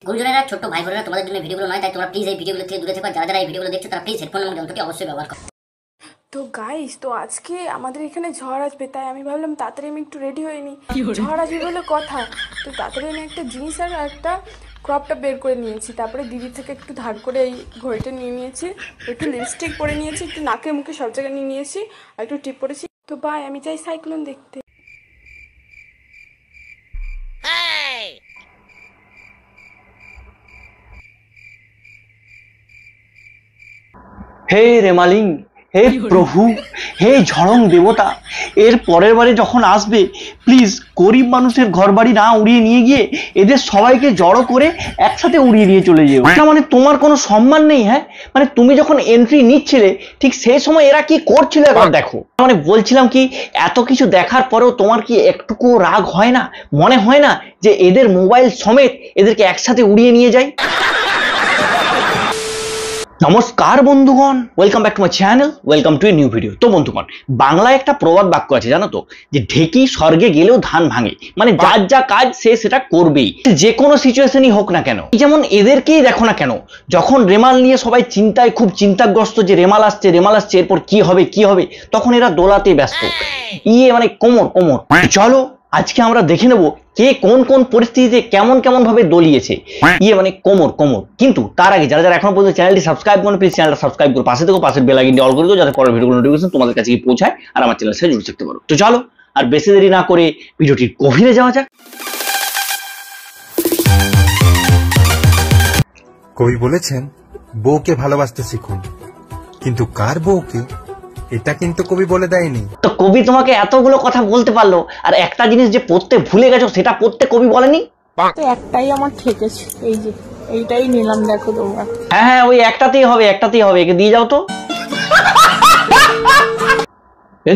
গুরুজনেরা, ছোট ভাই বোনেরা, তোমাদের জন্য ভিডিওগুলো নয়, তাই তোমরা প্লিজ এই ভিডিওগুলো থেকে দূরে থেকো। যারা এই ভিডিওগুলো দেখছো তারা প্লিজ হেডফোন এবং যন্ত্রটি অবশ্যই ব্যবহার করো। তো গাইস, তো আজকে আমাদের এখানে ঝড় আসবে, তাই আমি ভাবলাম তাড়াতাড়ি আমি একটু রেডি হয়ে নিই। ঝড় আসবে বলে কথা, তো তাড়াতাড়ি আমি একটা জিন্স আর একটা ক্রপটা বের করে নিয়েছি। তারপরে দিদি থেকে একটু ধার করে এই ঘড়িটা নিয়ে নিয়েছি, একটু লিপস্টিক পরে নিয়েছি, একটু নাকে মুখে সব জায়গায় নিয়ে নিয়েছি, আর একটু টিপ পরেছি। তো বাই, আমি চাই সাইক্লোন দেখতে। হে রেমালিং, হে প্রভু, হে ঝড়ং দেবতা, এর পরের বারে যখন আসবে প্লিজ গরিব মানুষের ঘর বাড়ি না উড়িয়ে নিয়ে গিয়ে এদের সবাইকে জড়ো করে একসাথে উড়িয়ে নিয়ে চলে যেও। মানে তোমার কোনো সম্মান নেই? হ্যাঁ, মানে তুমি যখন এন্ট্রি নিচ্ছিলে ঠিক সেই সময় এরা কি করছিল একবার দেখো। মানে বলছিলাম কি, এত কিছু দেখার পরেও তোমার কি একটুকু রাগ হয় না? মনে হয় না যে এদের মোবাইল সমেত এদেরকে একসাথে উড়িয়ে নিয়ে যায়? নমস্কার বন্ধুগণ, welcome back to my channel, welcome to a new video. তো বন্ধুগণ, বাংলায় একটা প্রবাদ বাক্য আছে জানো তো, যে ঢেকি স্বর্গে গেলেও ধান ভাঙে। মানে যার যা কাজ সে সেটা করবেই, যে কোনো সিচুয়েশনই হোক না কেন। যেমন এদেরকেই দেখো না কেন, যখন রেমাল নিয়ে সবাই চিন্তায় খুব চিন্তাগ্রস্ত যে রেমাল আসছে এরপর কি হবে, তখন এরা দোলাতে ব্যস্ত। মানে কোমর। চলো আজকে আমরা দেখে নেব কে কোন কোন পরিস্থিতিতে কেমন ভাবে দলিয়েছে। মানে কোমর। কিন্তু তার আগে যারা এখনো পর্যন্ত চ্যানেলটি সাবস্ক্রাইব করেন, প্লিজ চ্যানেলটা সাবস্ক্রাইব করে পাশে থেকে পাশের বেল আইকনটি অল করে দিও, যাতে পরের ভিডিওগুলো নোটিফিকেশন তোমাদের কাছে গিয়ে পৌঁছায় আর আমার চ্যানেলের সাথে জুড়ে থাকতে পারো। তো চলো আর বেশি দেরি না করে ভিডিওটির গভীরে যাওয়া যাক। কবি বলেছেন, বউকে ভালোবাসতে শিখুন, কিন্তু কার বউকে এটা কিন্তু কবি বলে দেয়নি। তো কবি তোমাকে এতগুলো কথা বলতে পারলো, আর একটা জিনিস যে পড়তে ভুলে গেছো সেটা পড়তে কবি বলেনি? তো একটাই আমার ঠেকেছে, এই যে এইটাই নিলাম, দেখো তোমরা। হ্যাঁ, ওই একটাতেই হবে, একে দিয়ে যাও তো।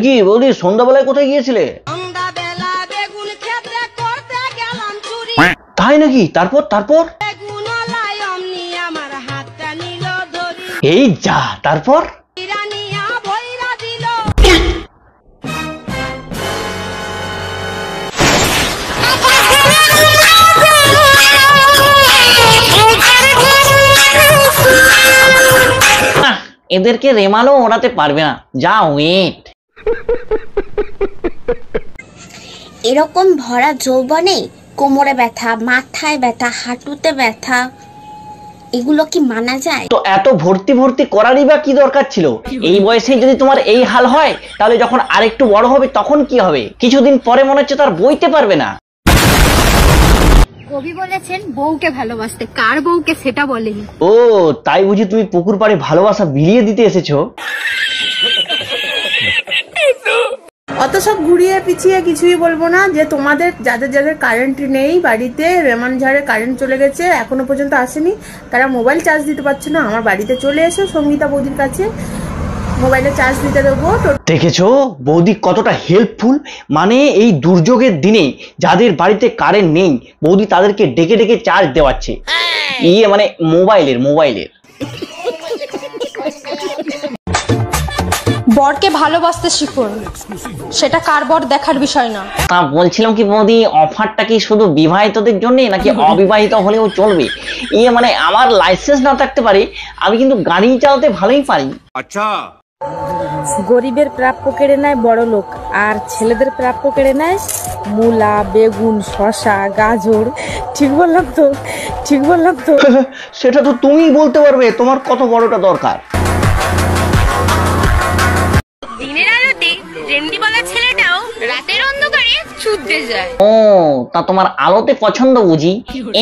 কি বৌদি, সন্ধ্যাবেলায় কোথায় গিয়েছিলে? তাই নাকি? তারপর এই যা, তারপর এদেরকে রেমালও ওড়াতে পারবে না, যা ওয়েট। এরকম ভরা যৌবনে কোমরে ব্যথা, মাথায় ব্যথা, হাঁটুতে ব্যথা, এগুলো কি মানা যায়? তো এত ভর্তি করারই বা কি দরকার ছিল? এই বয়সে যদি তোমার এই হাল হয়, তাহলে যখন আরেকটু বড় হবে তখন কি হবে? কিছুদিন পরে মনে হচ্ছে তার বইতে পারবে না। কবি বলেছেন বউকে ভালোবাসতে, কার বউকে সেটা বলেনি। ও তাই বুঝি তুমি পুকুর পাড়ে ভালোবাসা বিলিয়ে দিতে এসেছো? অত সব ঘুরিয়ে পিছিয়ে কিছুই বলবো না। যে তোমাদের যাদের কারেন্ট নেই বাড়িতে, রেমান ঝড়ে কারেন্ট চলে গেছে, এখনো পর্যন্ত আসেনি, তারা মোবাইল চার্জ দিতে পারছে না, আমার বাড়িতে চলে এসো, সঙ্গীতা বৌদির কাছে মোবাইলে চার্জ দিতে দেবো। দেখেছো বৌদি কতটা হেল্পফুল। মানে এই দুর্যোগের দিনে যাদের বাড়িতে কারেন্ট নেই, বৌদি তাদেরকে ডেকে চার্জ দেওয়াচ্ছে। মানে মোবাইলের। বরকে ভালোবাসতে শিখুন, সেটা কার বর দেখার বিষয় না। তা বলছিলাম কি বৌদি, অফারটা কি শুধু বিবাহিতদের জন্য নাকি অবিবাহিত হলেও চলবে? মানে আমার লাইসেন্স না থাকতে পারে, আমি কিন্তু গাড়ি চালাতে ভালোই পারি। আচ্ছা, গরিবের প্রাপ্য কেড়ে নেয় বড় লোক, আর ছেলেদের প্রাপ্য কেড়ে নেয় মূলা, বেগুন, শসা, গাজর। ঠিক বললাম তো? সেটা তো তুমিই বলতে পারবে, তোমার কত বড়টা দরকার। দিনের আলোতে রেন্ডিওয়ালা ছেলেটাও রাতের অন্ধকারে ছুটতে যায়। ও তা তোমার আলোতে পছন্দ বুঝি?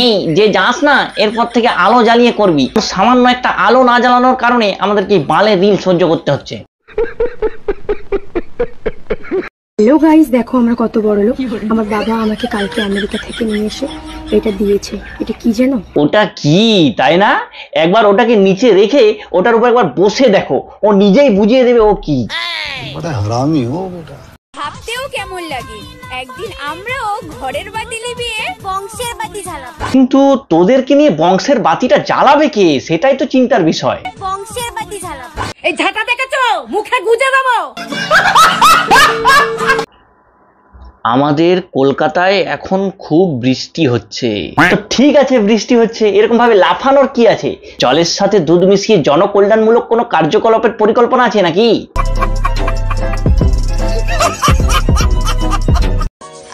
এই যে যাস না, এরপর থেকে আলো জ্বালিয়ে করবি। সামান্য একটা আলো না জ্বালানোর কারণে আমাদেরকে বালের রিল সহ্য করতে হচ্ছে। হ্যালো গাইস, দেখো আমরা কত বড় লোক। আমার বাবা আমাকে কালকে আমেরিকা থেকে নিয়ে এসে এটা দিয়েছে। এটা কি জানো? ওটা কি, তাই না? একবার ওটাকে নিচে রেখে ওটার উপর একবার বসে দেখো, ও নিজেই বুঝিয়ে দেবে ও কি। ভাবতেও কেমন লাগে, একদিন আমরাও ঘরের বাতি লিভিয়ে বংশের বাতি জ্বালাবো। কিন্তু তোদেরকে নিয়ে বংশের বাতিটা জ্বালাবে কে, সেটাই তো চিন্তার বিষয়। বংশের বাতি জ্বালাবো। এই ঝাঁটা দেখেছো? মুখে গুজে দেবো। আমাদের কলকাতায় এখন খুব বৃষ্টি হচ্ছে। তো ঠিক আছে, বৃষ্টি হচ্ছে, এরকম ভাবে লাফানোর কি আছে? জলের সাথে দুধ মিশিয়ে জনকল্যাণমূলক কোনো কার্যকলাপের পরিকল্পনা আছে নাকি?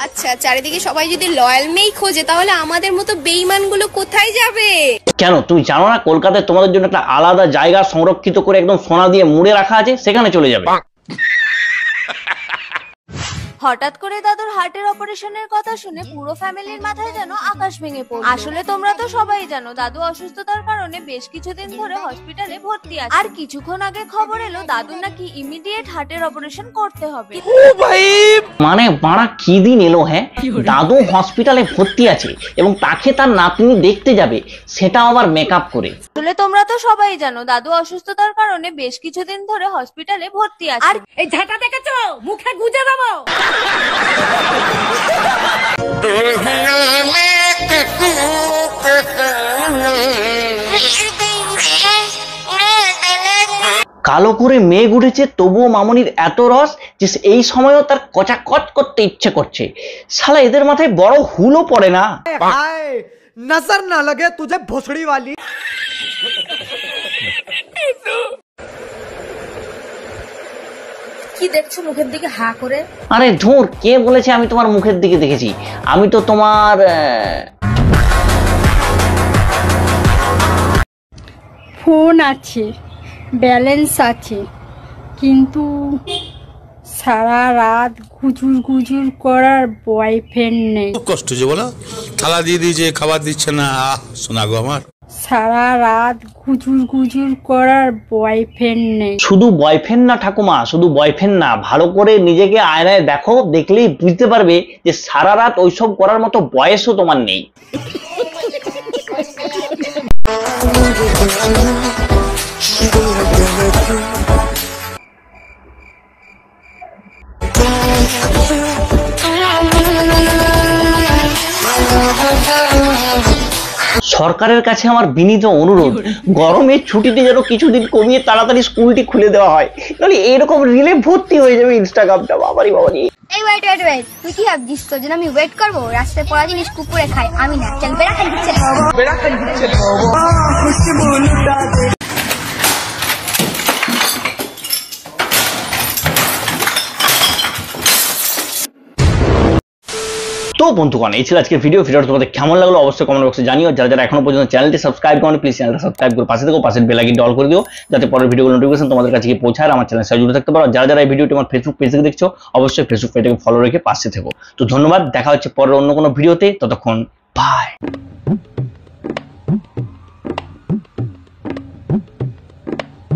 আচ্ছা, চারিদিকে সবাই যদি লয়াল মেই খোঁজে তাহলে আমাদের মতো বেঈমানগুলো কোথায় যাবে? কেন তুমি জানো না কলকাতায় তোমাদের জন্য একটা আলাদা জায়গা সংরক্ষিত করে একদম সোনা দিয়ে মুড়ে রাখা আছে, সেখানে চলে যাবে। হঠাৎ করে দাদুর হার্টের অপারেশনের কথা শুনে পুরো ফ্যামিলির মাথায় যেন আকাশ ভেঙে পড়ল। আসলে তোমরা তো সবাই জানো দাদু অসুস্থতার কারণে বেশ কিছুদিন ধরে হসপিটালে ভর্তি আছে। আর কিছুক্ষণ আগে খবর এলো দাদু নাকি ইমিডিয়েট হার্টের অপারেশন করতে হবে। মানে বাড়া কি দিন এলো? হ্যাঁ, দাদু হসপিটালে ভর্তি আছে এবং তাকে তার নাতনি দেখতে যাবে, সেটা আবার মেকআপ করে। আসলে তোমরা তো সবাই জানো দাদু অসুস্থতার কারণে বেশ কিছুদিন ধরে হসপিটালে ভর্তি আছে। আর এই ঝাঁটা দেখেছো? মুখে গুজে দেবো। কালো করে মেঘ উঠেছে, তবুও মামনির এত রস যে এই সময়ও তার কচাকচ করতে ইচ্ছে করছে। শালা এদের মাথায় বড় হুলও পড়ে না। নজর না লাগে তুঝে ভোসড়ি वाली। কি দেখছো মুখের দিকে হা করে? আরে ধুর, কে বলেছে আমি তোমার মুখের দিকে দেখেছি? আমি তো তোমার ফোন আছে, ব্যালেন্স আছে, কিন্তু সারা রাত গুজুর গুজুর করার বয়ফ্রেন্ড নেই। কষ্ট যে বলো, থালা দিয়ে দিয়েছে, খাবার দিচ্ছে না। শোনা গো আমার, সারা রাত গুজুর গুজুর করার বয়ফ্রেন্ড নেই। শুধু বয়ফ্রেন্ড না ঠাকুমা, শুধু বয়ফ্রেন্ড না, ভালো করে নিজেকে আয়নায় দেখো, দেখলেই বুঝতে পারবে যে সারা রাত ওইসব করার মতো বয়সও তোমার নেই। সরকারের কাছে আমার বিনীত অনুরোধ, গরমের ছুটিতে যেন কিছুদিন কমিয়ে তাড়াতাড়ি স্কুলটি খুলে দেওয়া হয়, নাহলে এরকম রিলে ভর্তি হয়ে যাবে ইনস্টাগ্রামটা। বাবারি বাবারি। এই ওয়েট ওয়েট ওয়েট, তুই কি ভাবছিস তোর জন্য আমি ওয়েট করবো? রাস্তায় পড়া জিনিস কুকুরে খাই, আমি না। চল বেড়া খাই দিচ্ছে। তো বন্ধুগণ, এই ছিল আজকের ভিডিওটা তোমাদের কেমন লাগলো অবশ্যই কমেন্ট বক্সে জানিও। যারা যারা এখনো পর্যন্ত চ্যানেলটি সাবস্ক্রাইব করোনি, প্লিজ চ্যানেলটা সাবস্ক্রাইব করে পাশে থেকো, পাশের বেল আইকনটি অল করে দিও, যাতে পরের ভিডিওগুলো নোটিফিকেশন তোমাদের কাছে গিয়ে পৌঁছায়, আমার চ্যানেলের সাথে জুড়ে থাকতে পারো। যারা যারা এই ভিডিওটি আমার ফেসবুক পেজ থেকে দেখছো, অবশ্যই ফেসবুক পেজটাকে ফলো রেখে পাশে থেকো। তো ধন্যবাদ, দেখা হচ্ছে পরের অন্য কোনো ভিডিওতে, ততক্ষণ বাই।